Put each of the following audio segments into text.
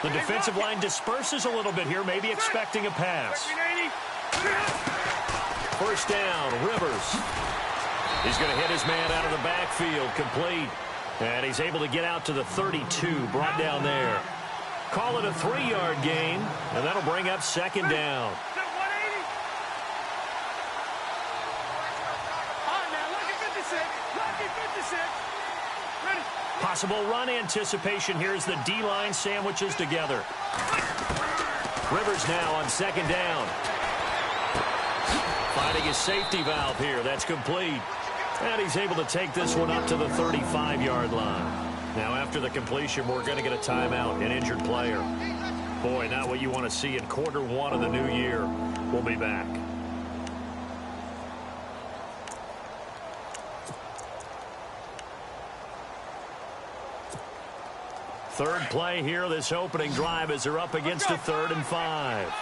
The defensive line disperses a little bit here, maybe expecting a pass. First down, Rivers. He's going to hit his man out of the backfield, complete. And he's able to get out to the 32, brought down there. Call it a 3-yard gain, and that'll bring up second down. Possible run anticipation here as the D-line sandwiches together. Rivers now on second down. Finding his safety valve here. That's complete. And he's able to take this one up to the 35-yard line. Now, after the completion, we're going to get a timeout, an injured player. Boy, not what you want to see in quarter one of the new year. We'll be back. Third play here, this opening drive, as they're up against a 3rd and 5.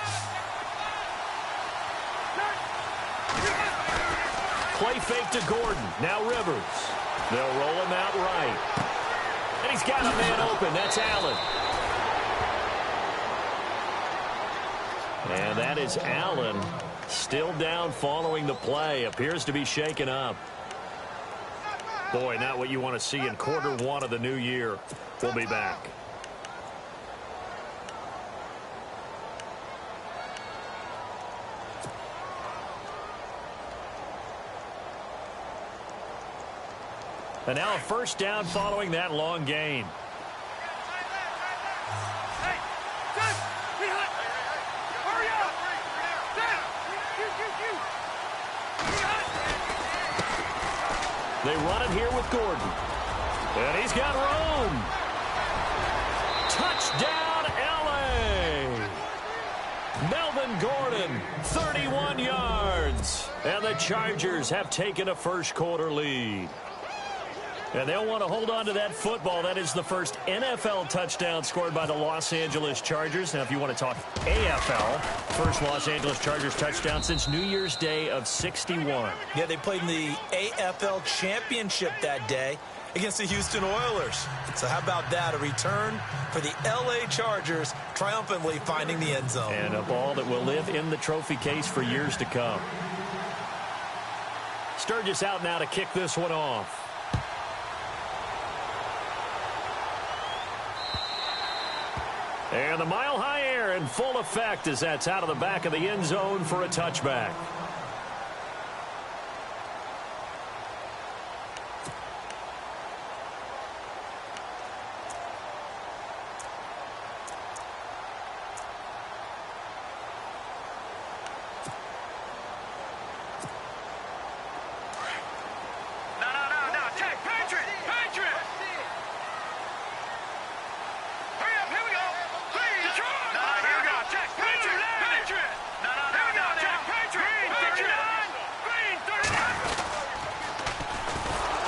Play fake to Gordon. Now Rivers. They'll roll him out right. And he's got a man open. That's Allen. And that is Allen. Still down following the play. Appears to be shaken up. Boy, not what you want to see in quarter one of the new year. We'll be back. And now a first down following that long gain. They run it here with Gordon. And he's got room. Touchdown, L.A. Melvin Gordon, 31 yards. And the Chargers have taken a first-quarter lead. And they'll want to hold on to that football. That is the first NFL touchdown scored by the Los Angeles Chargers. Now, if you want to talk AFL, first Los Angeles Chargers touchdown since New Year's Day of '61. Yeah, they played in the AFL Championship that day against the Houston Oilers. So how about that? A return for the L.A. Chargers, triumphantly finding the end zone. And a ball that will live in the trophy case for years to come. Sturgis out now to kick this one off. And the mile-high air in full effect as that's out of the back of the end zone for a touchback.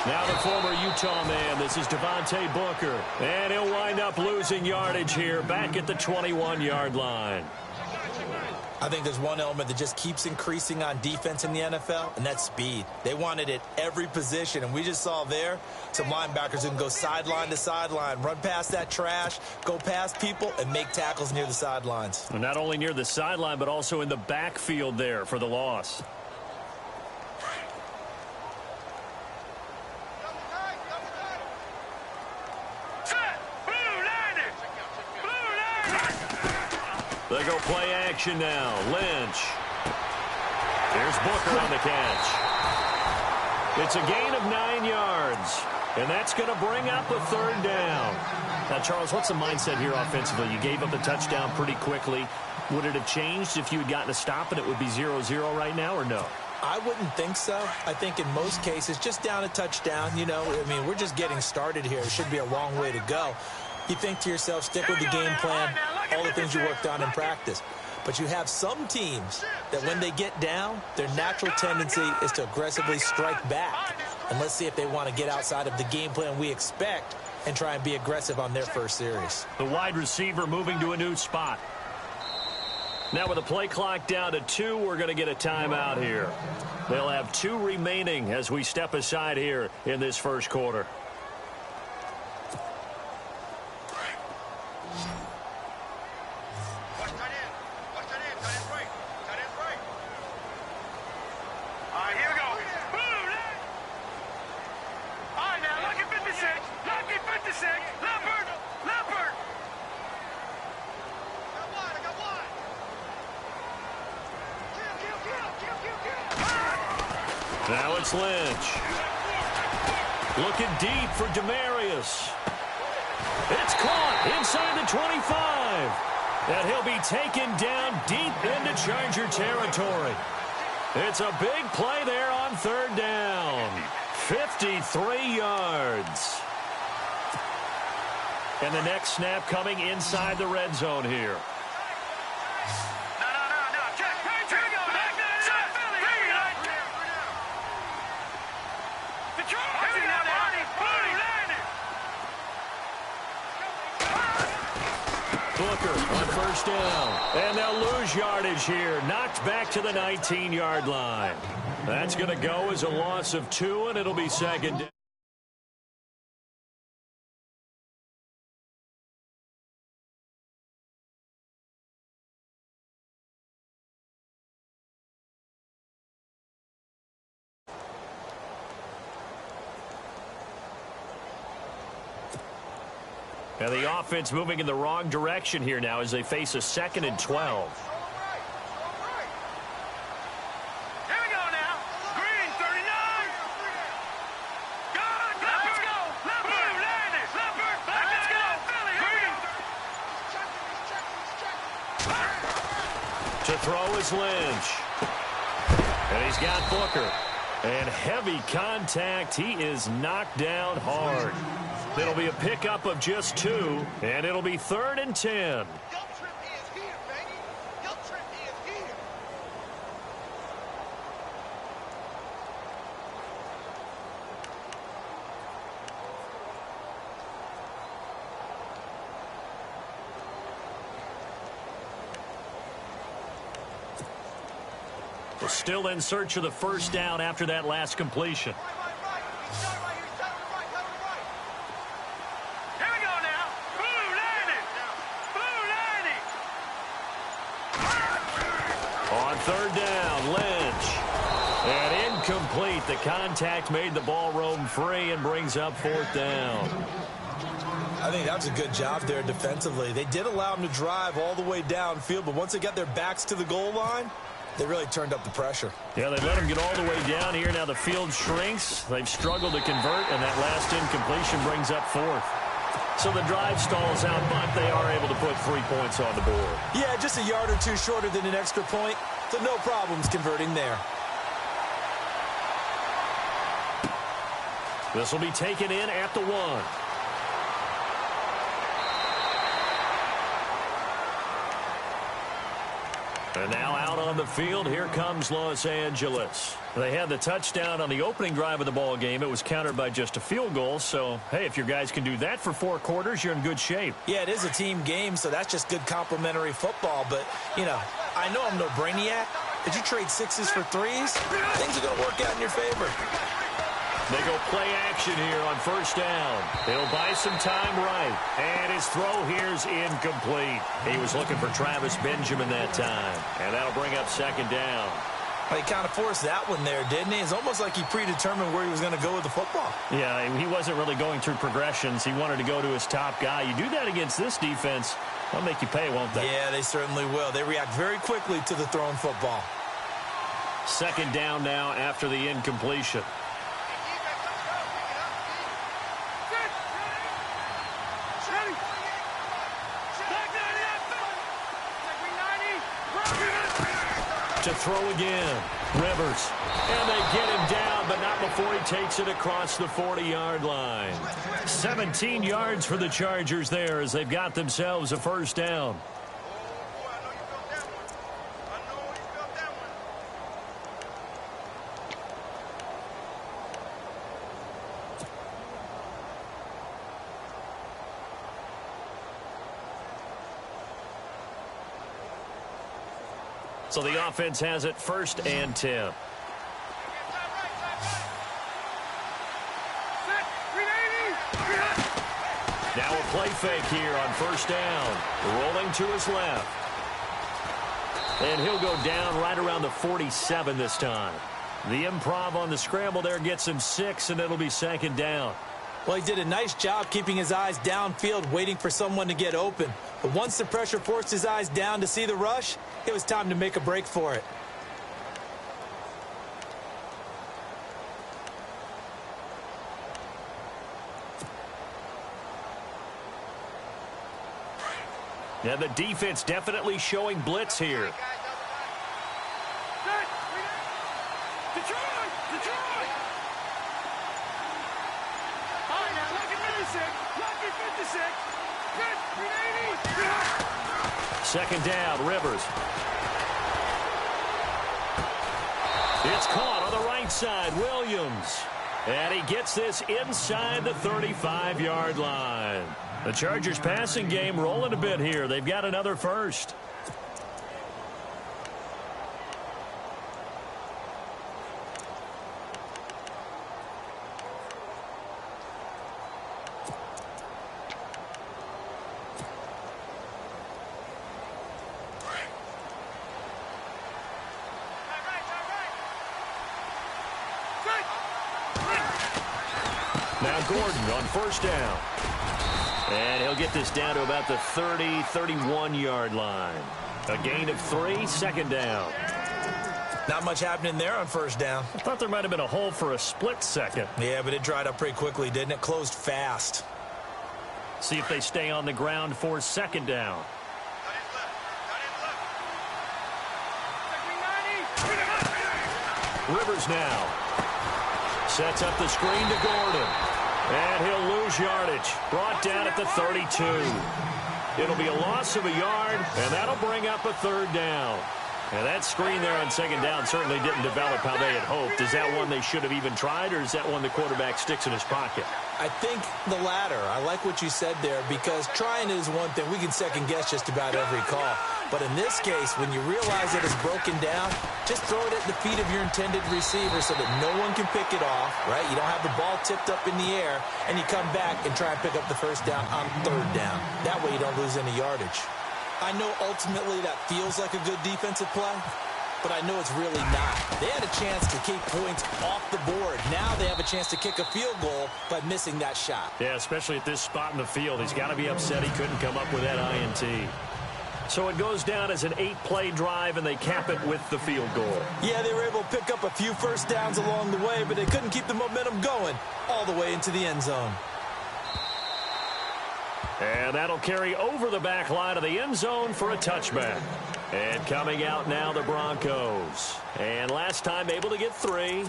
Now the former Utah man, this is Devontae Booker. And he'll wind up losing yardage here back at the 21-yard line. I think there's one element that just keeps increasing on defense in the NFL, and that's speed. They want it at every position, and we just saw there some linebackers who can go sideline to sideline, run past that trash, go past people, and make tackles near the sidelines. And not only near the sideline, but also in the backfield there for the loss. They go play action now. Lynch. There's Booker on the catch. It's a gain of 9 yards. And that's going to bring up a third down. Now, Charles, what's the mindset here offensively? You gave up the touchdown pretty quickly. Would it have changed if you had gotten a stop and it would be 0-0 right now, or no? I wouldn't think so. I think in most cases, just down a touchdown, you know, I mean, we're just getting started here. It should be a long way to go. You think to yourself, stick with the game plan, all the things you worked on in practice. But you have some teams that when they get down, their natural tendency is to aggressively strike back. And let's see if they want to get outside of the game plan we expect and try and be aggressive on their first series. The wide receiver moving to a new spot. Now with the play clock down to 2, we're going to get a timeout here. They'll have 2 remaining as we step aside here in this first quarter. Now it's Lynch. Looking deep for Demarius. It's caught inside the 25. And he'll be taken down deep into Charger territory. It's a big play there on 3rd down. 53 yards. And the next snap coming inside the red zone here. Booker on 1st down. And they'll lose yardage here. Knocked back to the 19-yard line. That's going to go as a loss of 2, and it'll be 2nd down. And the offense moving in the wrong direction here now as they face a 2nd and 12. Here we go now. Green, 39. Good. Let's go. Leopard. Landis. Leopard. Let's go. Philly. Green. To throw is Lynch. And he's got Booker. And heavy contact. He is knocked down hard. It'll be a pickup of just 2, and it'll be 3rd and 10. We're still in search of the 1st down after that last completion. On 3rd down, Lynch. And incomplete. The contact made the ball roam free and brings up 4th down. I think that was a good job there defensively. They did allow them to drive all the way downfield, but once they got their backs to the goal line, they really turned up the pressure. Yeah, they let them get all the way down here. Now the field shrinks. They've struggled to convert, and that last incompletion brings up 4th. So the drive stalls out, but they are able to put 3 points on the board. Yeah, just a yard or 2 shorter than an extra point, so no problems converting there. This will be taken in at the 1. And now out on the field, here comes Los Angeles. They had the touchdown on the opening drive of the ball game. It was countered by just a field goal. So, hey, if your guys can do that for 4 quarters, you're in good shape. Yeah, it is a team game, so that's just good complimentary football. But, you know, I know I'm no brainiac. Did you trade 6s for 3s? Things are going to work out in your favor. They go play action here on 1st down. He'll buy some time right. And his throw here's incomplete. He was looking for Travis Benjamin that time. And that'll bring up 2nd down. Well, he kind of forced that one there, didn't he? It's almost like he predetermined where he was going to go with the football. Yeah, he wasn't really going through progressions. He wanted to go to his top guy. You do that against this defense, they'll make you pay, won't they? Yeah, they certainly will. They react very quickly to the thrown football. 2nd down now after the incompletion. To throw again, Rivers. And they get him down, but not before he takes it across the 40-yard line. 17 yards for the Chargers there as they've got themselves a 1st down. So the offense has it 1st and 10. Now a play fake here on 1st down. Rolling to his left. And he'll go down right around the 47 this time. The improv on the scramble there gets him 6, and it'll be 2nd down. Well, he did a nice job keeping his eyes downfield, waiting for someone to get open. But once the pressure forced his eyes down to see the rush, it was time to make a break for it. And the defense definitely showing blitz here. Detroit! All right, now, lucky 56. Lucky 56. Good, 380. 2nd down, Rivers. It's caught on the right side, Williams. And he gets this inside the 35-yard line. The Chargers passing game rolling a bit here. They've got another first. Now Gordon on 1st down. And he'll get this down to about the 30, 31-yard line. A gain of 3, 2nd down. Not much happening there on 1st down. I thought there might have been a hole for a split second. Yeah, but it dried up pretty quickly, didn't it? Closed fast. See if they stay on the ground for 2nd down. Rivers now. Sets up the screen to Gordon. And he'll lose yardage. Brought down at the 32. It'll be a loss of a yard, and that'll bring up a 3rd down. And that screen there on 2nd down certainly didn't develop how they had hoped. Is that one they should have even tried, or is that one the quarterback sticks in his pocket? I think the latter. I like what you said there, because trying is one thing. We can second-guess just about every call. But in this case, when you realize that it's broken down, just throw it at the feet of your intended receiver so that no one can pick it off, right? You don't have the ball tipped up in the air, and you come back and try and pick up the 1st down on 3rd down. That way you don't lose any yardage. I know ultimately that feels like a good defensive play, but I know it's really not. They had a chance to keep points off the board. Now they have a chance to kick a field goal by missing that shot. Yeah, especially at this spot in the field. He's got to be upset he couldn't come up with that INT. So it goes down as an 8-play drive, and they cap it with the field goal. Yeah, they were able to pick up a few 1st downs along the way, but they couldn't keep the momentum going all the way into the end zone. And that'll carry over the back line of the end zone for a touchback. And coming out now, the Broncos. And last time able to get 3.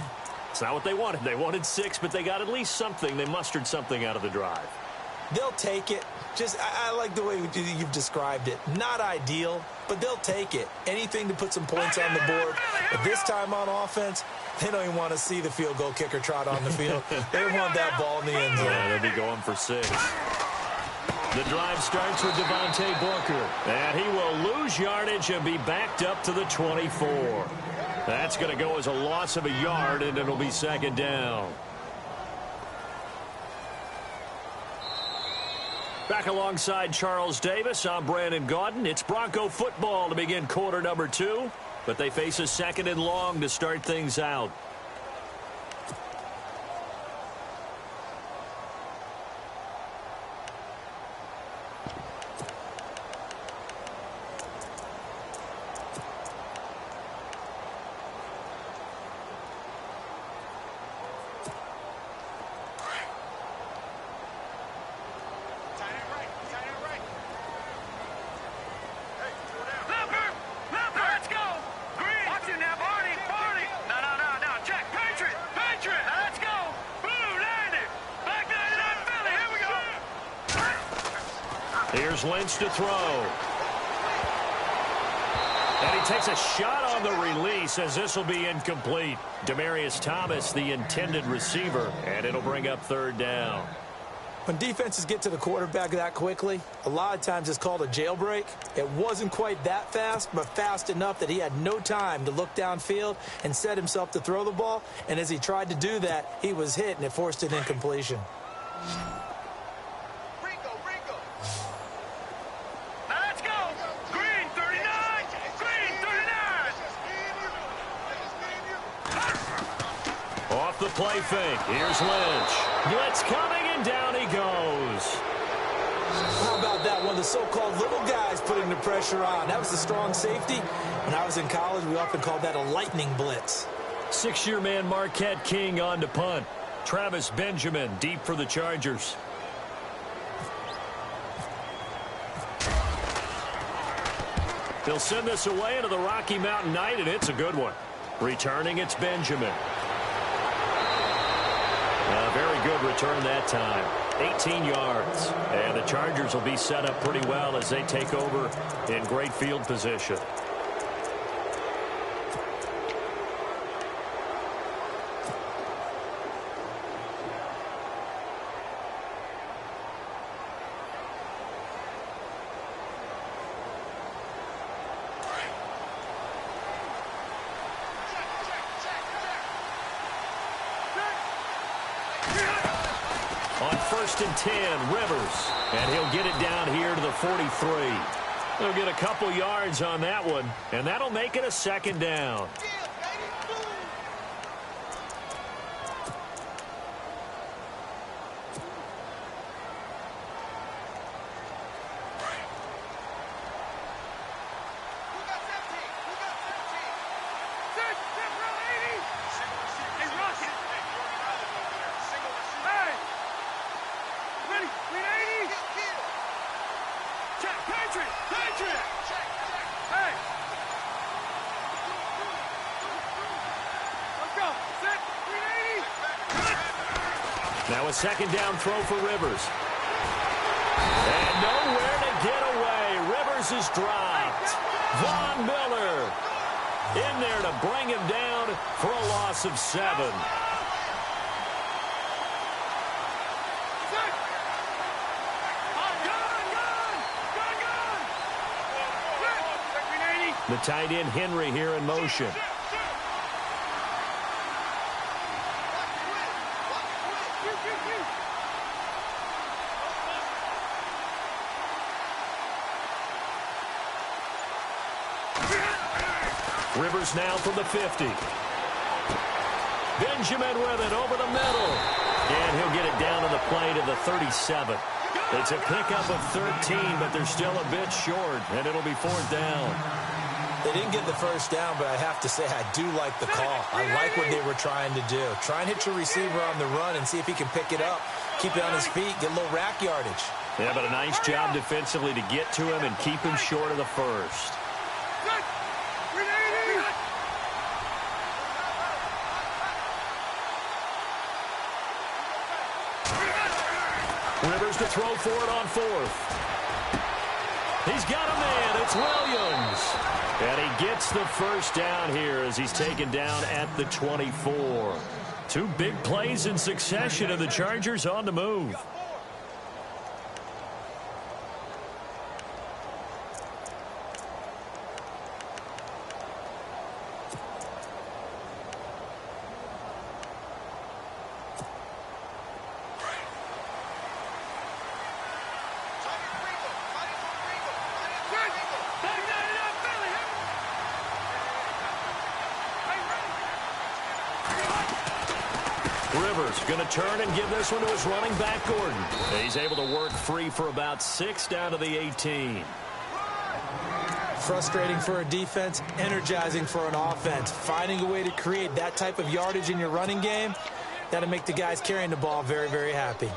It's not what they wanted. They wanted 6, but they got at least something. They mustered something out of the drive. They'll take it. I like the way you've described it. Not ideal, but they'll take it. Anything to put some points on the board. But this time on offense, they don't even want to see the field goal kicker trot on the field. They want that ball in the end zone. Yeah, they'll be going for 6. The drive starts with Devontae Booker. And he will lose yardage and be backed up to the 24. That's going to go as a loss of a yard, and it'll be 2nd down. Back alongside Charles Davis, I'm Brandon Gaudin. It's Bronco football to begin quarter number 2, but they face a 2nd and long to start things out. Here's Lynch to throw. And he takes a shot on the release as this will be incomplete. Demaryius Thomas, the intended receiver, and it'll bring up 3rd down. When defenses get to the quarterback that quickly, a lot of times it's called a jailbreak. It wasn't quite that fast, but fast enough that he had no time to look downfield and set himself to throw the ball. And as he tried to do that, he was hit, and it forced an incompletion. Now let's go. Green 39. Green 39. Off the play fake. Here's Lynch. Blitz coming, and down he goes. How about that? One of the so-called little guys putting the pressure on. That was the strong safety. When I was in college, we often called that a lightning blitz. Six-year man Marquette King on to punt. Travis Benjamin deep for the Chargers. They'll send this away into the Rocky Mountain Night, and it's a good one. Returning, it's Benjamin. A very good return that time. 18 yards. And the Chargers will be set up pretty well as they take over in great field position. On 1st and 10, Rivers. And he'll get it down here to the 43. He'll get a couple yards on that one, and that'll make it a 2nd down. Now a 2nd down throw for Rivers. And nowhere to get away. Rivers is dropped. Von Miller in there to bring him down for a loss of 7. The tight end Henry here in motion. Rivers now from the 50. Benjamin with it over the middle. And he'll get it down on the play to the 37. It's a pickup of 13, but they're still a bit short, and it'll be 4th down. They didn't get the 1st down, but I have to say I do like the call. I like what they were trying to do. Try and hit your receiver on the run and see if he can pick it up. Keep it on his feet, get a little rack yardage. Yeah, but a nice job defensively to get to him and keep him short of the 1st. Rivers to throw for it on 4th. He's got a man. It's Williams. And he gets the 1st down here as he's taken down at the 24. 2 big plays in succession, and the Chargers on the move. Rivers going to turn and give this one to his running back, Gordon. He's able to work free for about 6 down to the 18. Frustrating for a defense, energizing for an offense. Finding a way to create that type of yardage in your running game, that'll make the guys carrying the ball very, very happy.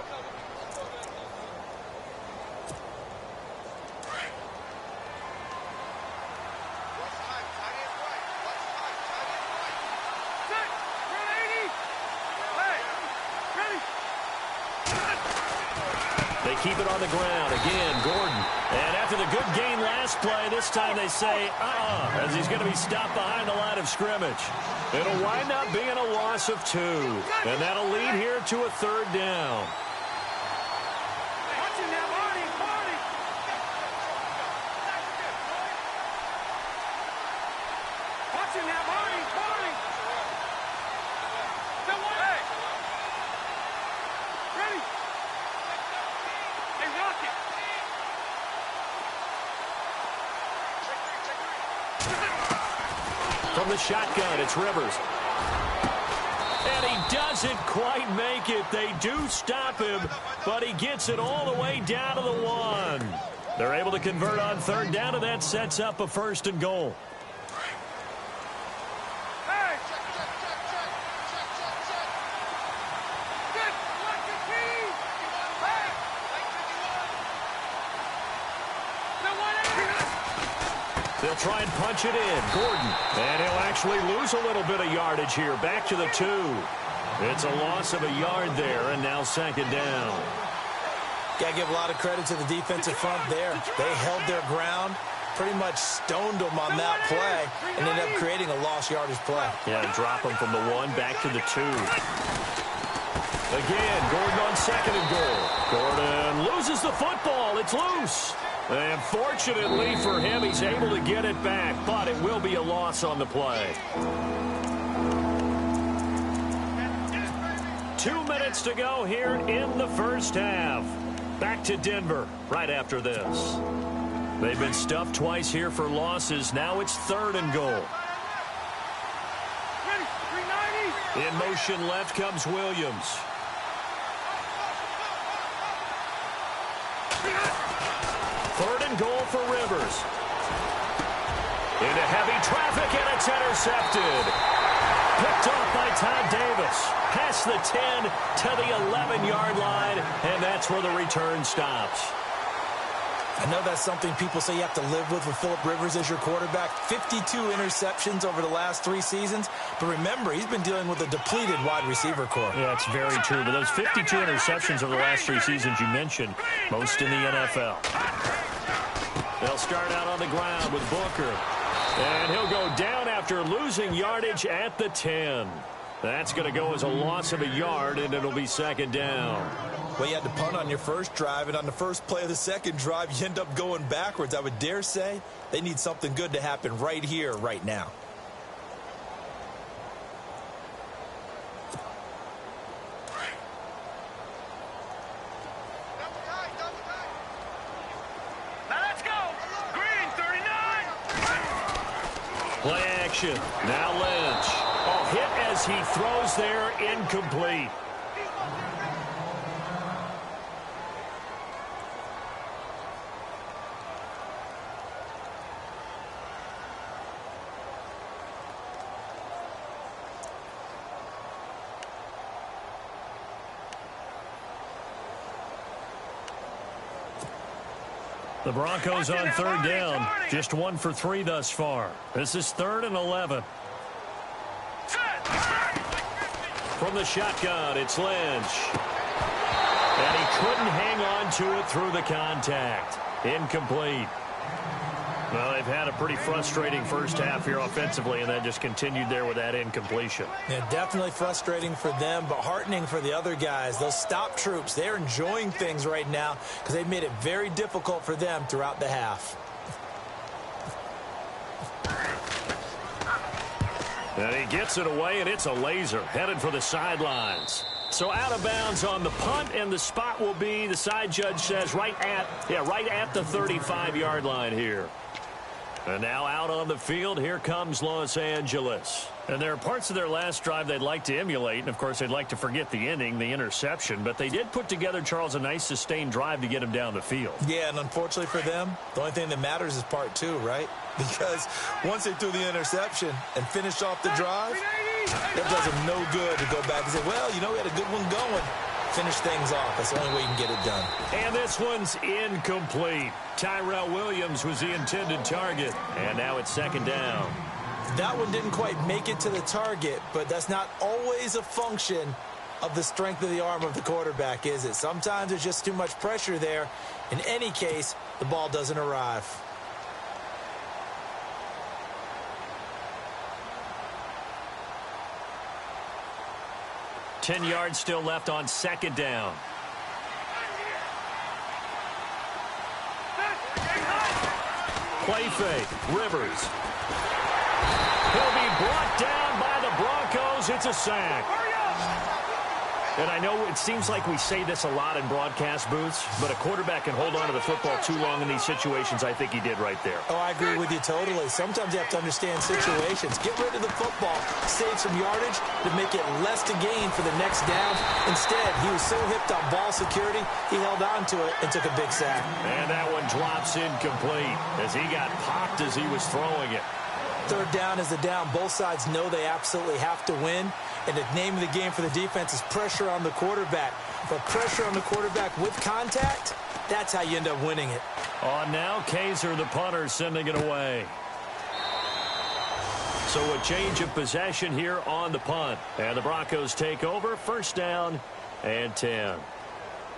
They keep it on the ground. Again, Gordon. And after the good gain last play, this time they say, as he's going to be stopped behind the line of scrimmage. It'll wind up being a loss of 2. And that'll lead here to a 3rd down. Motion now, Marty. The one. Hey. Ready? Hey, Rocket. From the shotgun, it's Rivers. And he doesn't quite make it. They do stop him, but he gets it all the way down to the 1. They're able to convert on third down, and that sets up a 1st and goal. Hey. Good. Watch the key. Hey. The 180. They'll try and punch it in. Gordon. And he'll actually lose a little bit of yardage here. Back to the 2. It's a loss of a yard there, and now 2nd down. Got to give a lot of credit to the defensive front there. They held their ground, pretty much stoned them on that play, and ended up creating a lost yardage play. Yeah, drop them from the 1 back to the 2. Again, Gordon on 2nd and goal. Gordon loses the football. It's loose. And fortunately for him, he's able to get it back, but it will be a loss on the play. 2 minutes to go here in the first half. Back to Denver right after this. They've been stuffed twice here for losses. Now it's 3rd and goal. Ready. 390. In motion left comes Williams. 3rd and goal for Rivers. Into heavy traffic, and it's intercepted. Picked off by Todd Davis. Past the 10 to the 11-yard line, and that's where the return stops. I know that's something people say you have to live with Phillip Rivers as your quarterback. 52 interceptions over the last 3 seasons. But remember, he's been dealing with a depleted wide receiver core. Yeah, it's very true. But those 52 interceptions over the last 3 seasons you mentioned, most in the NFL. They'll start out on the ground with Booker. And he'll go down after losing yardage at the 10. That's going to go as a loss of a yard, and it'll be 2nd down. Well, you had to punt on your first drive, and on the first play of the second drive, you end up going backwards. I would dare say they need something good to happen right here, right now. Now let's go. Green, 39. Play action. Now Lynch. Oh, hit as he throws there, incomplete. The Broncos on 3rd down. Just 1 for 3 thus far. This is 3rd and 11. From the shotgun, it's Lynch. And he couldn't hang on to it through the contact. Incomplete. Well, they've had a pretty frustrating first half here offensively, and that just continued there with that incompletion. Yeah, definitely frustrating for them, but heartening for the other guys. Those stop troops, they're enjoying things right now because they've made it very difficult for them throughout the half. And he gets it away, and it's a laser headed for the sidelines. So out of bounds on the punt, and the spot will be, the side judge says, right at the 35-yard line here. And now out on the field, here comes Los Angeles. And there are parts of their last drive they'd like to emulate, and of course they'd like to forget the ending, the interception, but they did put together, Charles, a nice sustained drive to get him down the field. Yeah, and unfortunately for them, the only thing that matters is part 2, right? Because once they threw the interception and finished off the drive, that does them no good to go back and say, well, you know, we had a good one going. Finish things off. That's the only way you can get it done. And this one's incomplete. Tyrell Williams was the intended target, and now it's 2nd down. That one didn't quite make it to the target, but that's not always a function of the strength of the arm of the quarterback, is it? Sometimes there's just too much pressure there. In any case, the ball doesn't arrive. Ten yards still left on 2nd down. Play fake. Rivers. He'll be throws. It's a sack. And I know it seems like we say this a lot in broadcast booths, but a quarterback can hold on to the football too long in these situations. I think he did right there. Oh, I agree with you totally. Sometimes you have to understand situations. Get rid of the football, save some yardage to make it less to gain for the next down. Instead, he was so hipped on ball security, he held on to it and took a big sack. And that one drops incomplete as he got popped as he was throwing it. Third down is the down. Both sides know they absolutely have to win. And the name of the game for the defense is pressure on the quarterback. But pressure on the quarterback with contact, that's how you end up winning it. On now, Kaiser, the punter, sending it away. So a change of possession here on the punt. And the Broncos take over. First down and 10.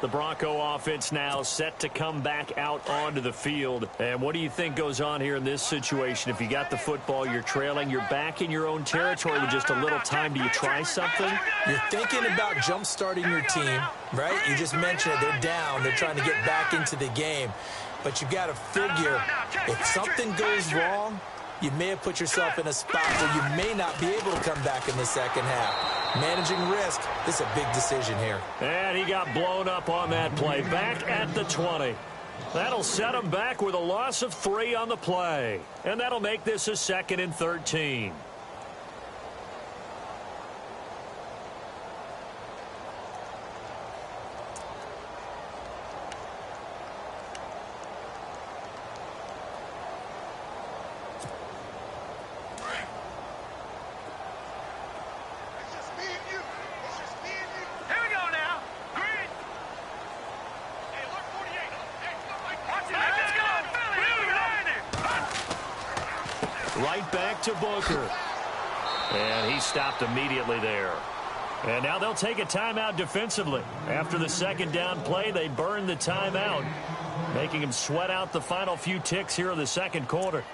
The Bronco offense now set to come back out onto the field. And what do you think goes on here in this situation? If you got the football, you're trailing, you're back in your own territory with just a little time. Do you try something? You're thinking about jump-starting your team, right? You just mentioned it. They're down. They're trying to get back into the game. But you got to figure if something goes wrong, you may have put yourself in a spot where you may not be able to come back in the second half. Managing risk, this is a big decision here. And he got blown up on that play. Back at the 20. That'll set him back with a loss of 3 on the play. And that'll make this a 2nd and 13. Right back to Booker. And he stopped immediately there. And now they'll take a timeout defensively. After the second down play, they burn the timeout, making him sweat out the final few ticks here in the second quarter.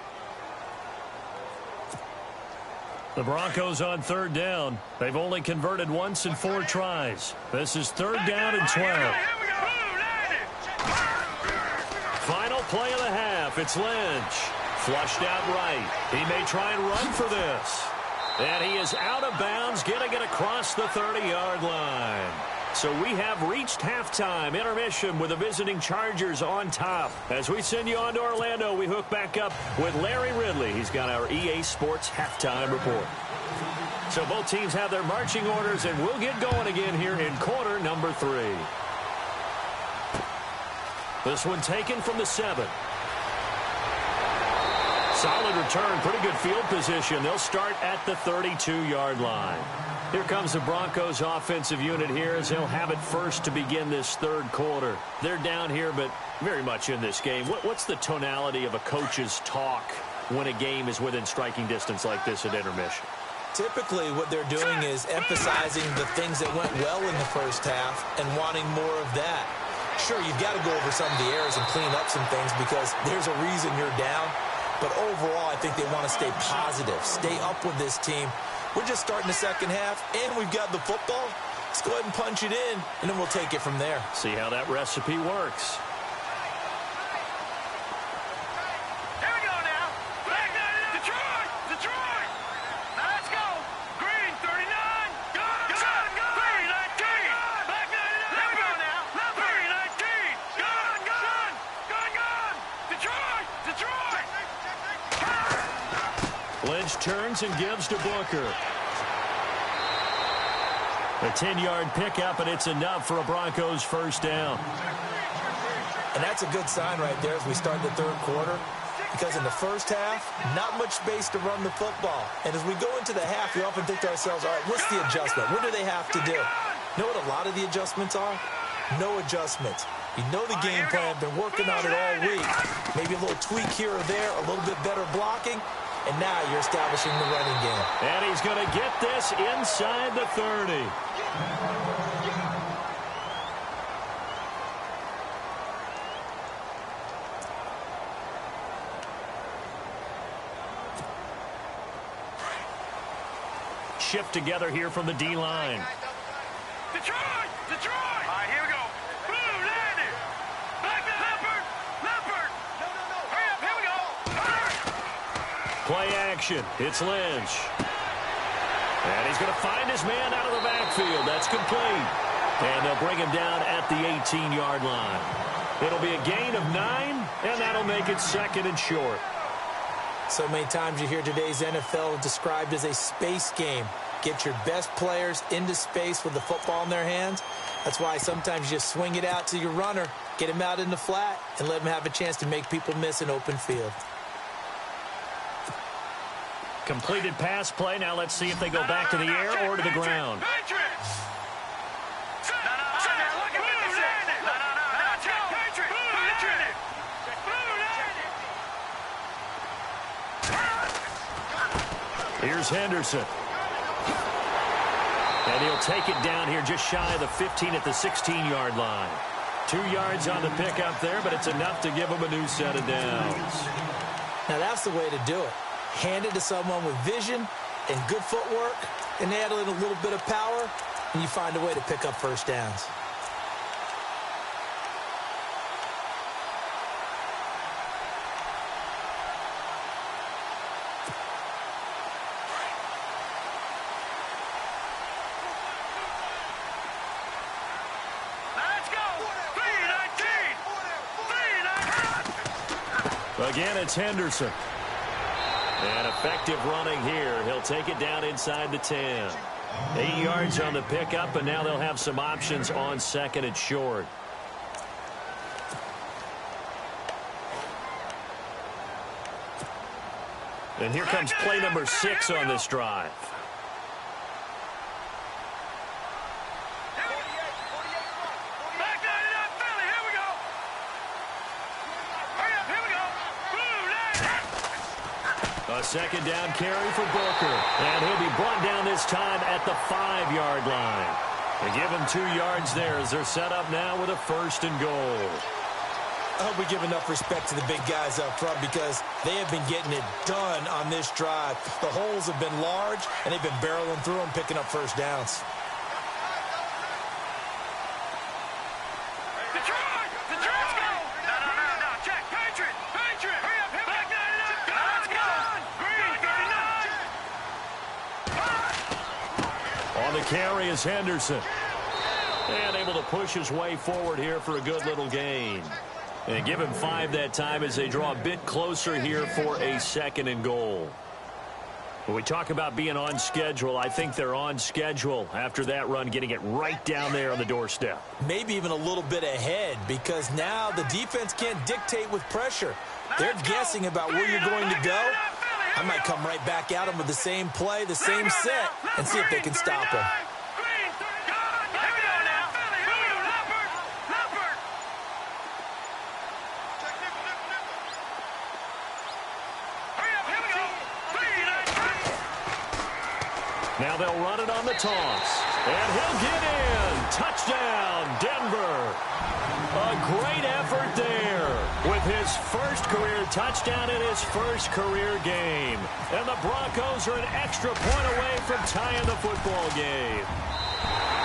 The Broncos on third down. They've only converted once in 4 tries. This is third down and 12. Final play of the half. It's Lynch. Flushed out right. He may try and run for this. And he is out of bounds, getting it across the 30-yard line. So we have reached halftime. Intermission with the visiting Chargers on top. As we send you on to Orlando, we hook back up with Larry Ridley. He's got our EA Sports halftime report. So both teams have their marching orders, and we'll get going again here in quarter number 3. This one taken from the 7. Solid return, pretty good field position. They'll start at the 32-yard line. Here comes the Broncos offensive unit here as they'll have it first to begin this third quarter. They're down here, but very much in this game. What's the tonality of a coach's talk when a game is within striking distance like this at intermission? Typically, what they're doing is emphasizing the things that went well in the first half and wanting more of that. Sure, you've got to go over some of the errors and clean up some things because there's a reason you're down. But overall, I think they want to stay positive, stay up with this team. We're just starting the second half, and we've got the football. Let's go ahead and punch it in, and then we'll take it from there. See how that recipe works. Here we go now. Detroit! Detroit! Now let's go. Green, 39. Gun! Green, 19. Back 99. Here we go now. Green, 19. Gun! Detroit! Detroit! Lynch turns and gives to Booker. A 10-yard pickup, and it's enough for a Broncos first down. And that's a good sign right there as we start the third quarter. Because in the first half, not much space to run the football. And as we go into the half, we often think to ourselves, all right, what's the adjustment? What do they have to do? You know what a lot of the adjustments are? No adjustments. You know the game plan, been working on it all week. Maybe a little tweak here or there, a little bit better blocking. And now you're establishing the running game. And he's going to get this inside the 30. Shift together here from the D-line. Detroit! Detroit! All right, here we go. Blue, landed. Back to Leopard. Leopard. No. Hurry up, here we go. Hurry. Play action. It's Lynch. And he's going to find his man out of the backfield. That's complete. And they'll bring him down at the 18-yard line. It'll be a gain of 9, and that'll make it 2nd and short. So many times you hear today's NFL described as a space game. Get your best players into space with the football in their hands. That's why sometimes you just swing it out to your runner, get him out in the flat, and let him have a chance to make people miss an open field. Completed pass play. Now let's see if they go back to the air or to the ground. Here's Henderson. And he'll take it down here just shy of the 15 at the 16-yard line. 2 yards on the pickup there, but it's enough to give him a new set of downs. Now that's the way to do it. Hand it to someone with vision and good footwork, and add in a little bit of power, and you find a way to pick up first downs. Again, it's Henderson. And effective running here. He'll take it down inside the 10. 8 yards on the pickup, and now they'll have some options on 2nd and short. And here comes play number 6 on this drive. A 2nd down carry for Booker. And he'll be brought down this time at the 5-yard line. They give him 2 yards there as they're set up now with a 1st and goal. I hope we give enough respect to the big guys up front because they have been getting it done on this drive. The holes have been large, and they've been barreling through them, picking up first downs. Carry is Henderson. And able to push his way forward here for a good little gain. And give him 5 that time as they draw a bit closer here for a 2nd and goal. When we talk about being on schedule, I think they're on schedule after that run, getting it right down there on the doorstep. Maybe even a little bit ahead because now the defense can't dictate with pressure. They're guessing about where you're going to go. I might come right back at them with the same play, the same set, and see if they can stop them. Now they'll run it on the toss. And he'll get in. Touchdown, Denver. A great effort there with his first career touchdown in his first career game. And the Broncos are an extra point away from tying the football game.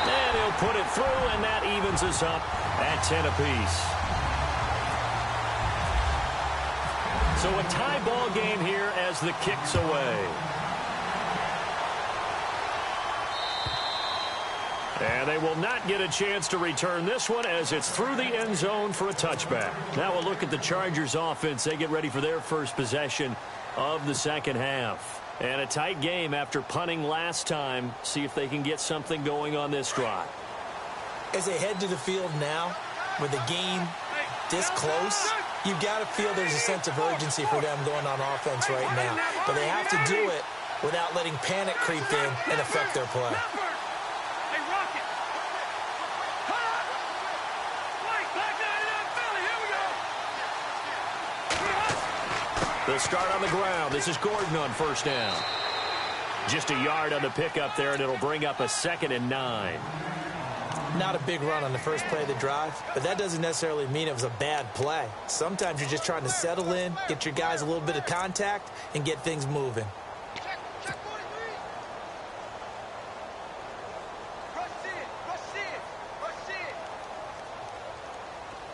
And he'll put it through, and that evens us up at 10 apiece. So a tie ball game here as the kick's away. And they will not get a chance to return this one as it's through the end zone for a touchback. Now we'll look at the Chargers offense. They get ready for their first possession of the second half. And a tight game after punting last time. See if they can get something going on this drive. As they head to the field now, with the game this close, you've got to feel there's a sense of urgency for them going on offense right now. But they have to do it without letting panic creep in and affect their play. They'll start on the ground. This is Gordon on first down. Just a yard on the pickup there, and it'll bring up a 2nd and 9. Not a big run on the first play of the drive, but that doesn't necessarily mean it was a bad play. Sometimes you're just trying to settle in, get your guys a little bit of contact, and get things moving.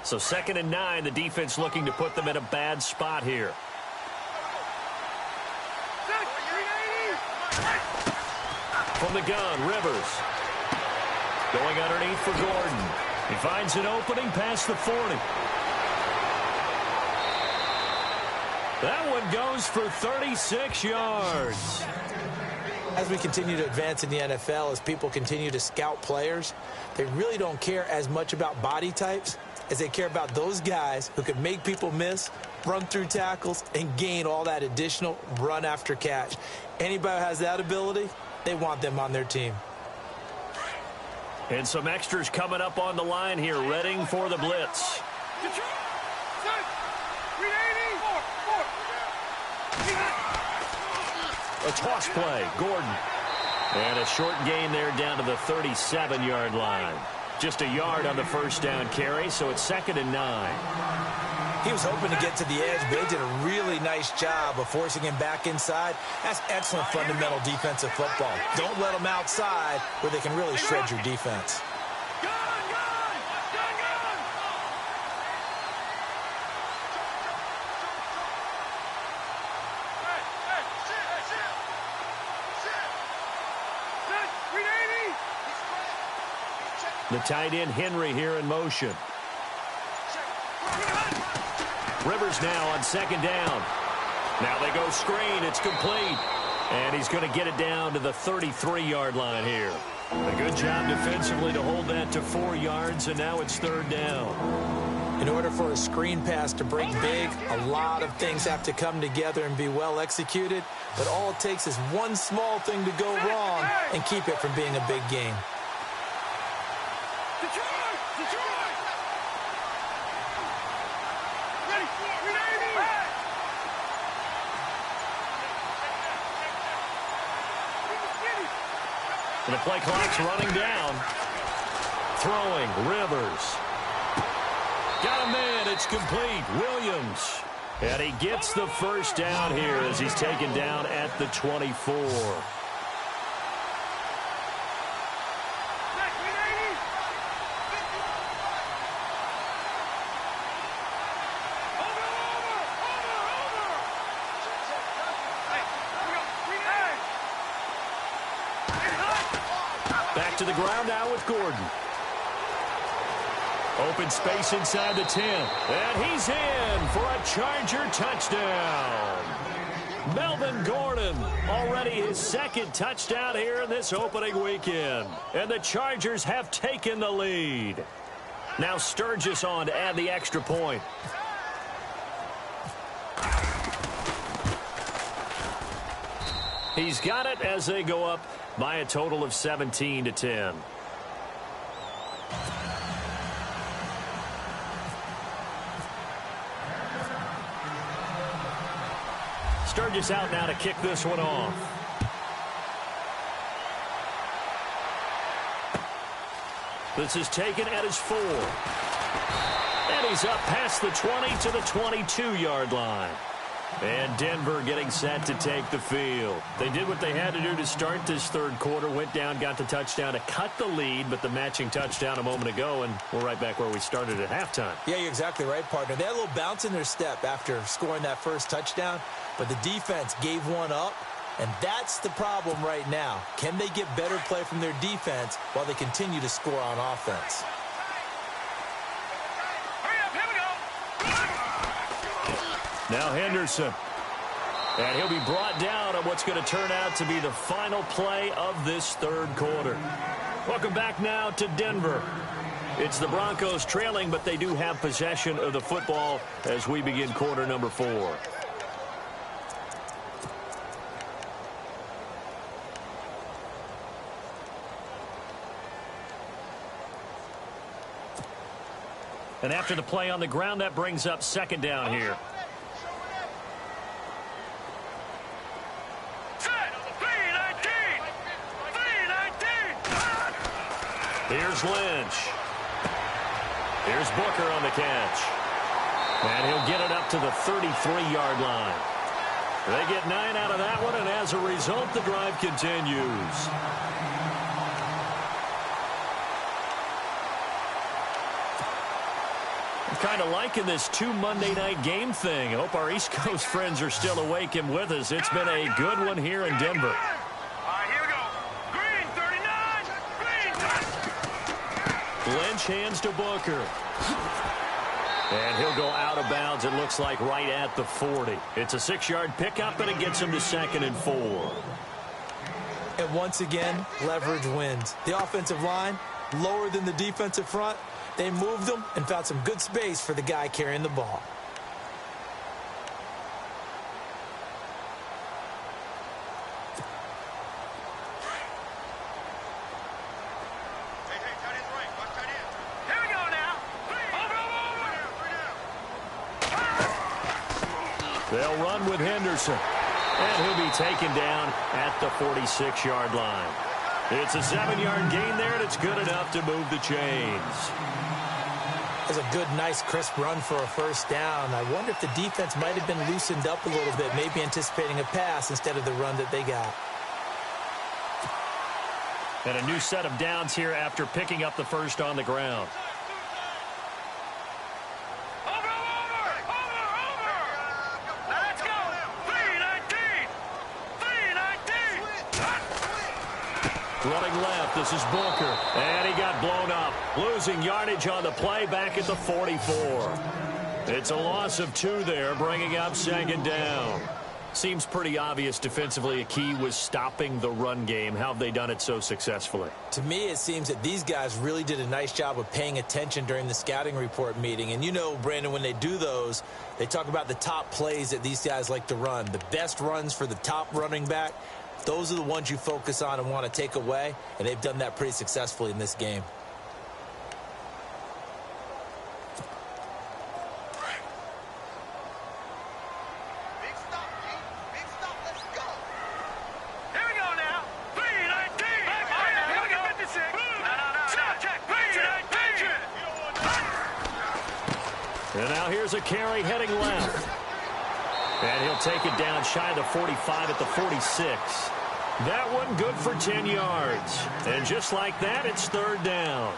So 2nd and 9, the defense looking to put them in a bad spot here. From the gun, Rivers. Going underneath for Gordon. He finds an opening past the 40. That one goes for 36 yards. As we continue to advance in the NFL, as people continue to scout players, they really don't care as much about body types as they care about those guys who can make people miss, run through tackles, and gain all that additional run after catch. Anybody who has that ability, they want them on their team. And some extras coming up on the line here, readying for the blitz. A toss play, Gordon. And a short gain there down to the 37-yard line. Just a yard on the first down carry, so it's 2nd and 9. He was hoping to get to the edge, but they did a really nice job of forcing him back inside. That's excellent fundamental defensive football. Don't let them outside where they can really shred your defense. The tight end, Henry, here in motion. Rivers now on 2nd down. Now they go screen. It's complete. And he's going to get it down to the 33-yard line here. A good job defensively to hold that to 4 yards, and now it's 3rd down. In order for a screen pass to break big, a lot of things have to come together and be well executed. But all it takes is one small thing to go wrong and keep it from being a big game. And the play clock's running down. Throwing, Rivers. Got a man, it's complete. Williams. And he gets the first down here as he's taken down at the 24. Back to the ground now with Gordon. Open space inside the 10. And he's in for a Charger touchdown. Melvin Gordon, already his 2nd touchdown here in this opening weekend. And the Chargers have taken the lead. Now Sturgis on to add the extra point. He's got it as they go up by a total of 17-10. Sturgis out now to kick this one off. This is taken at his 4. And he's up past the 20 to the 22-yard line. And Denver getting set to take the field. They did what they had to do to start this 3rd quarter. Went down, got the touchdown to cut the lead, but the matching touchdown a moment ago, and we're right back where we started at halftime. Yeah, you're exactly right, partner. They had a little bounce in their step after scoring that first touchdown, but the defense gave one up, and that's the problem right now. Can they get better play from their defense while they continue to score on offense? Now Henderson. And he'll be brought down on what's going to turn out to be the final play of this 3rd quarter. Welcome back now to Denver. It's the Broncos trailing, but they do have possession of the football as we begin quarter number 4. And after the play on the ground, that brings up 2nd down here. Here's Lynch. Here's Booker on the catch. And he'll get it up to the 33-yard line. They get 9 out of that one, and as a result, the drive continues. I'm kind of liking this 2 Monday night game thing. I hope our East Coast friends are still awake and with us. It's been a good one here in Denver. All right, here we go. Green. Lynch hands to Booker. And he'll go out of bounds, it looks like, right at the 40. It's a 6-yard pickup, and it gets him to 2nd and 4. And once again, leverage wins. The offensive line, lower than the defensive front. They moved them and found some good space for the guy carrying the ball. They'll run with Henderson. And he'll be taken down at the 46-yard line. It's a 7-yard gain there, and it's good enough to move the chains. That's a good, nice, crisp run for a first down. I wonder if the defense might have been loosened up a little bit, maybe anticipating a pass instead of the run that they got. And a new set of downs here after picking up the first on the ground. Running left, this is Booker. And he got blown up. Losing yardage on the play back at the 44. It's a loss of 2 there, bringing up 2nd down. Seems pretty obvious defensively a key was stopping the run game. How have they done it so successfully? To me, it seems that these guys really did a nice job of paying attention during the scouting report meeting. And you know, Brandon, when they do those, they talk about the top plays that these guys like to run. The best runs for the top running back. Those are the ones you focus on and want to take away, and they've done that pretty successfully in this game. Big stop, big stop, let's go. Here we go now. 319. Here we go. 56. No. And now here's a carry heading left. And he'll take it down shy of the 45 at the 46. That one good for 10 yards. And just like that, it's 3rd down.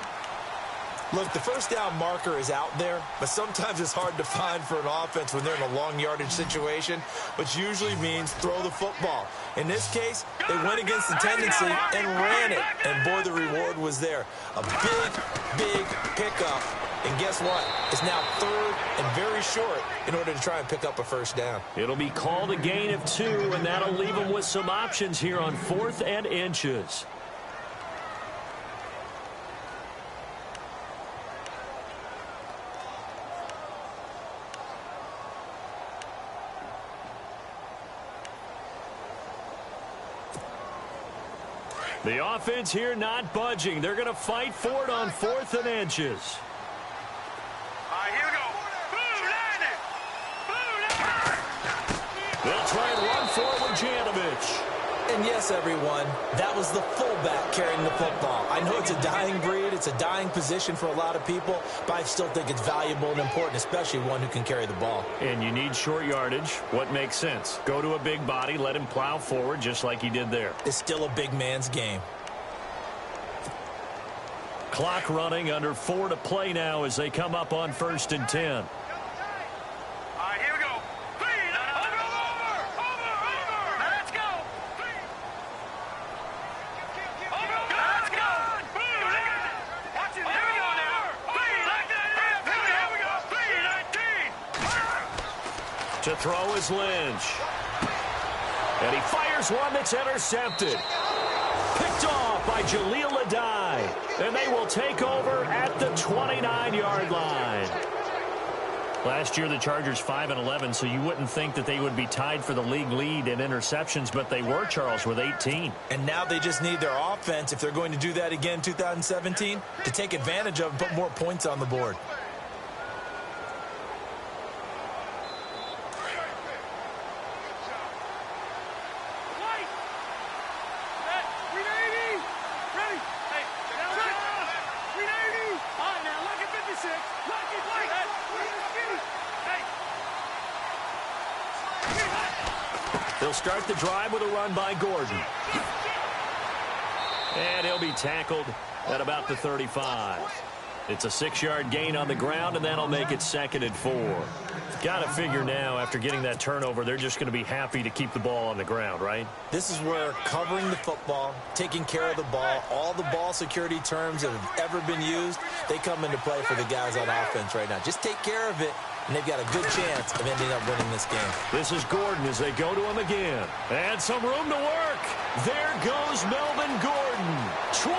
Look, the first down marker is out there, but sometimes it's hard to find for an offense when they're in a long yardage situation, which usually means throw the football. In this case, they went against the tendency and ran it. And boy, the reward was there. A big pickup. And guess what? It's now 3rd and very short in order to try and pick up a first down. It'll be called a gain of 2, and that'll leave them with some options here on 4th and inches. The offense here not budging. They're going to fight for it on 4th and inches. Here we go. They'll try and run for it with Janovich. And yes, everyone, that was the fullback carrying the football. I know it's a dying breed, it's a dying position for a lot of people, but I still think it's valuable and important, especially one who can carry the ball. And you need short yardage. What makes sense? Go to a big body, let him plow forward just like he did there. It's still a big man's game. Clock running, under 4 to play now as they come up on 1st and 10. Here we go. Over. Let's go. Let's go. Watch it. Here we go now. Here we go. 319. To throw is Lynch. And he fires one that's intercepted. Picked off by Jaleel Adai. And they will take over at the 29-yard line. Last year, the Chargers 5-11, so you wouldn't think that they would be tied for the league lead in interceptions, but they were, Charles, with 18. And now they just need their offense, if they're going to do that again in 2017, to take advantage of and put more points on the board. They'll start the drive with a run by Gordon. And he'll be tackled at about the 35. It's a 6-yard gain on the ground, and that'll make it 2nd and 4. Got to figure now, after getting that turnover, they're just going to be happy to keep the ball on the ground, right? This is where covering the football, taking care of the ball, all the ball security terms that have ever been used, they come into play for the guys on offense right now. Just take care of it, and they've got a good chance of ending up winning this game. This is Gordon as they go to him again. And some room to work. There goes Melvin Gordon. 20,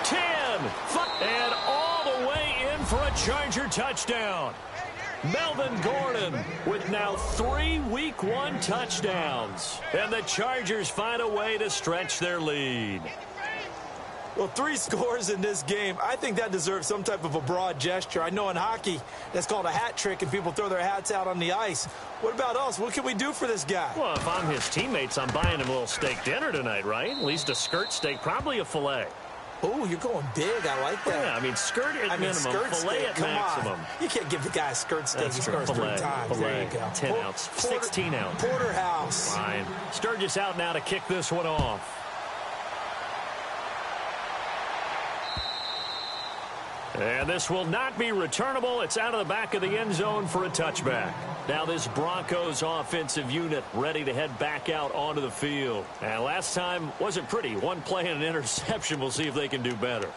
10, 5, and all the way in for a Charger touchdown. Melvin Gordon with now 3 Week 1 touchdowns. And the Chargers find a way to stretch their lead. Well, 3 scores in this game. I think that deserves some type of a broad gesture. I know in hockey, that's called a hat trick, and people throw their hats out on the ice. What about us? What can we do for this guy? Well, if I'm his teammates, I'm buying him a little steak dinner tonight, right? At least a skirt steak, probably a filet. Oh, you're going big. I like that. Yeah, I mean, skirt at minimum, filet at maximum. You can't give the guy a skirt steak. He scores 3 times. There you go. 10 ounce, 16 ounce. Porterhouse. Fine. Sturgis out now to kick this one off. And this will not be returnable. It's out of the back of the end zone for a touchback. Now this Broncos offensive unit ready to head back out onto the field. And last time wasn't pretty. 1 play and an interception. We'll see if they can do better.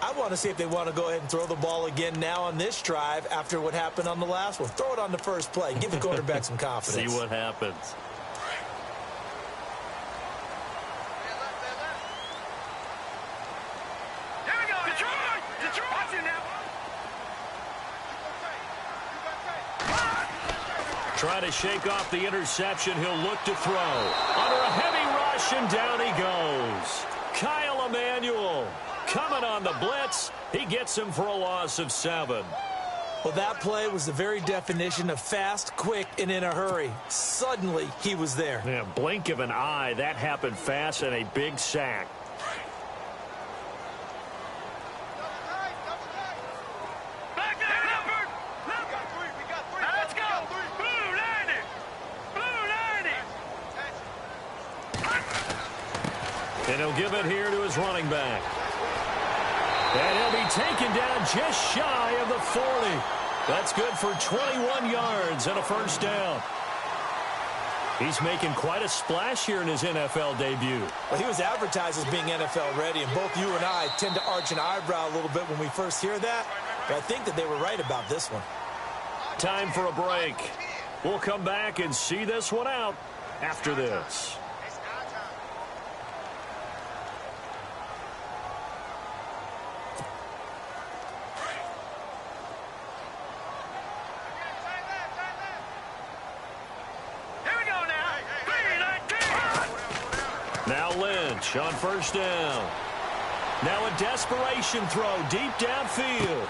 I want to see if they want to go ahead and throw the ball again now on this drive after what happened on the last one. Throw it on the first play. Give the quarterback some confidence. See what happens. Try to shake off the interception. He'll look to throw. Under a heavy rush, and down he goes. Kyle Emanuel coming on the blitz. He gets him for a loss of 7. Well, that play was the very definition of fast, quick, and in a hurry. Suddenly, he was there. Yeah, blink of an eye. That happened fast, and a big sack. And he'll give it here to his running back. And he'll be taken down just shy of the 40. That's good for 21 yards and a first down. He's making quite a splash here in his NFL debut. Well, he was advertised as being NFL ready, and both you and I tend to arch an eyebrow a little bit when we first hear that. But I think that they were right about this one. Time for a break. We'll come back and see this one out after this. Now Lynch on first down. Now a desperation throw deep downfield.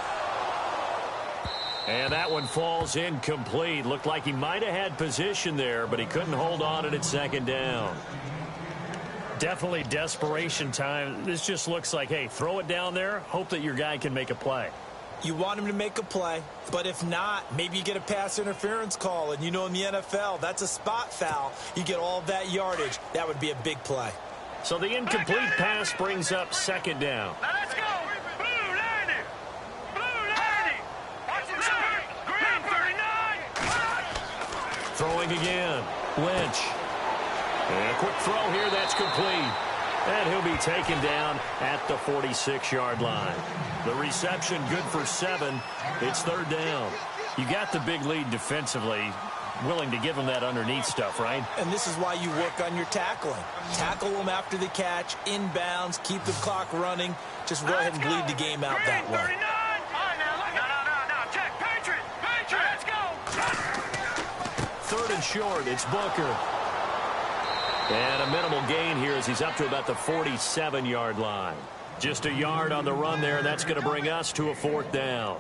And that one falls incomplete. Looked like he might have had position there, but he couldn't hold on at second down. Definitely desperation time. This just looks like, hey, throw it down there, hope that your guy can make a play. You want him to make a play, but if not, maybe you get a pass interference call, and you know in the NFL, that's a spot foul. You get all that yardage. That would be a big play. So the incomplete pass brings up second down. Now let's go. Blue 90. Blue 90. Watch it shoot. Green 39. Throwing again. Lynch. And a quick throw here. That's complete. And he'll be taken down at the 46-yard line. The reception good for 7. It's third down. You got the big lead defensively. Willing to give him that underneath stuff, right? And this is why you work on your tackling. Tackle them after the catch, inbounds, keep the clock running. Just go ahead and bleed the game out that way. Let's go. Third and short, it's Booker. And a minimal gain here as he's up to about the 47-yard line. Just a yard on the run there, and that's going to bring us to a fourth down.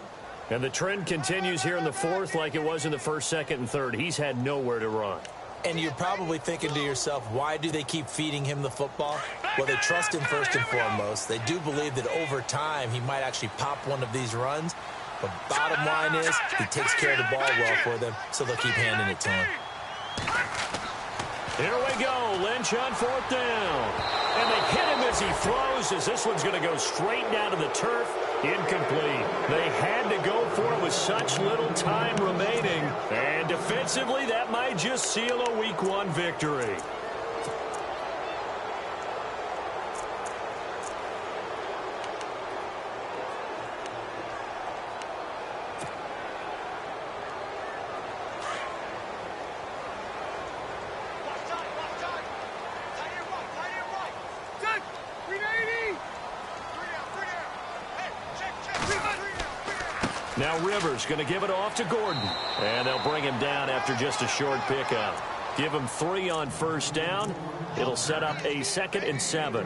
And the trend continues here in the fourth like it was in the first, second, and third. He's had nowhere to run. And you're probably thinking to yourself, why do they keep feeding him the football? Well, they trust him first and foremost. They do believe that over time he might actually pop one of these runs. But bottom line is he takes care of the ball well for them, so they'll keep handing it to him. Here we go. Lynch on fourth down. And they hit him as as he throws, as this one's going to go straight down to the turf. Incomplete. They had to go for it with such little time remaining. And defensively, that might just seal a Week 1 victory. Now Rivers going to give it off to Gordon. And they'll bring him down after just a short pickup. Give him 3 on first down. It'll set up a 2nd and 7.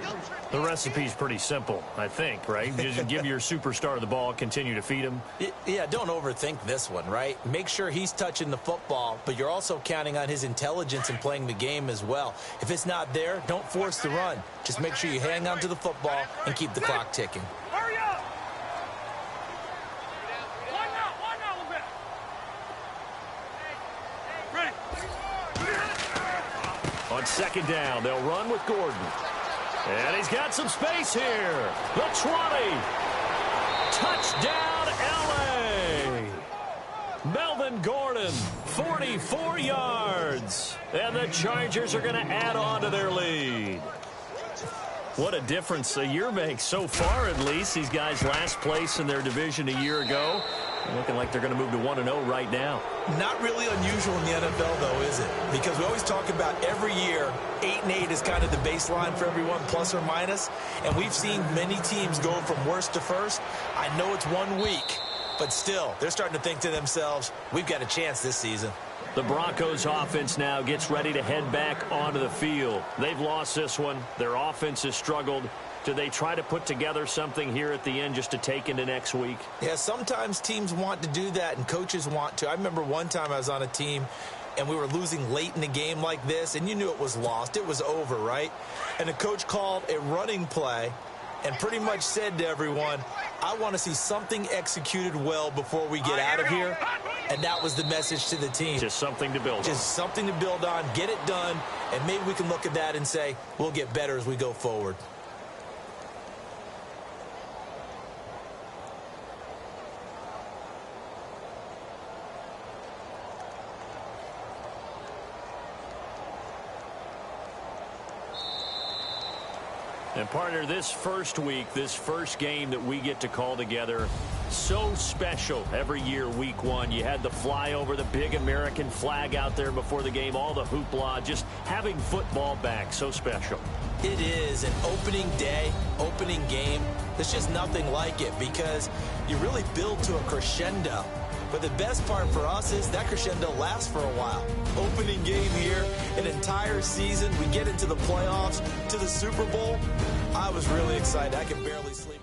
The recipe's pretty simple, I think, right? Just give your superstar the ball, continue to feed him. Yeah, don't overthink this one, right? Make sure he's touching the football, but you're also counting on his intelligence in playing the game as well. If it's not there, don't force the run. Just make sure you hang on to the football and keep the clock ticking. Hurry up! On 2nd down, they'll run with Gordon. And he's got some space here. The 20. Touchdown, L.A. Melvin Gordon, 44 yards. And the Chargers are going to add on to their lead. What a difference a year makes so far, at least. These guys last place in their division a year ago. Looking like they're going to move to 1-0 right now. Not really unusual in the NFL, though, is it? Because we always talk about every year, 8-8 is kind of the baseline for everyone, plus or minus. And we've seen many teams go from worst to first. I know it's 1 week, but still, they're starting to think to themselves, we've got a chance this season. The Broncos offense now gets ready to head back onto the field. They've lost this one. Their offense has struggled. Do they try to put together something here at the end just to take into next week? Yeah, sometimes teams want to do that and coaches want to. I remember one time I was on a team and we were losing late in the game like this, and you knew it was lost. It was over, right? And the coach called a running play and pretty much said to everyone, I want to see something executed well before we get out of here. And that was the message to the team. Just something to build on. Just something to build on, get it done, and maybe we can look at that and say, we'll get better as we go forward. And partner, this first week, this first game that we get to call together, so special every year, Week 1. You had the flyover, the big American flag out there before the game, all the hoopla, just having football back, so special. It is an opening day, opening game. There's just nothing like it because you really build to a crescendo. But the best part for us is that crescendo lasts for a while. Opening game here, an entire season. We get into the playoffs, to the Super Bowl. I was really excited. I could barely sleep.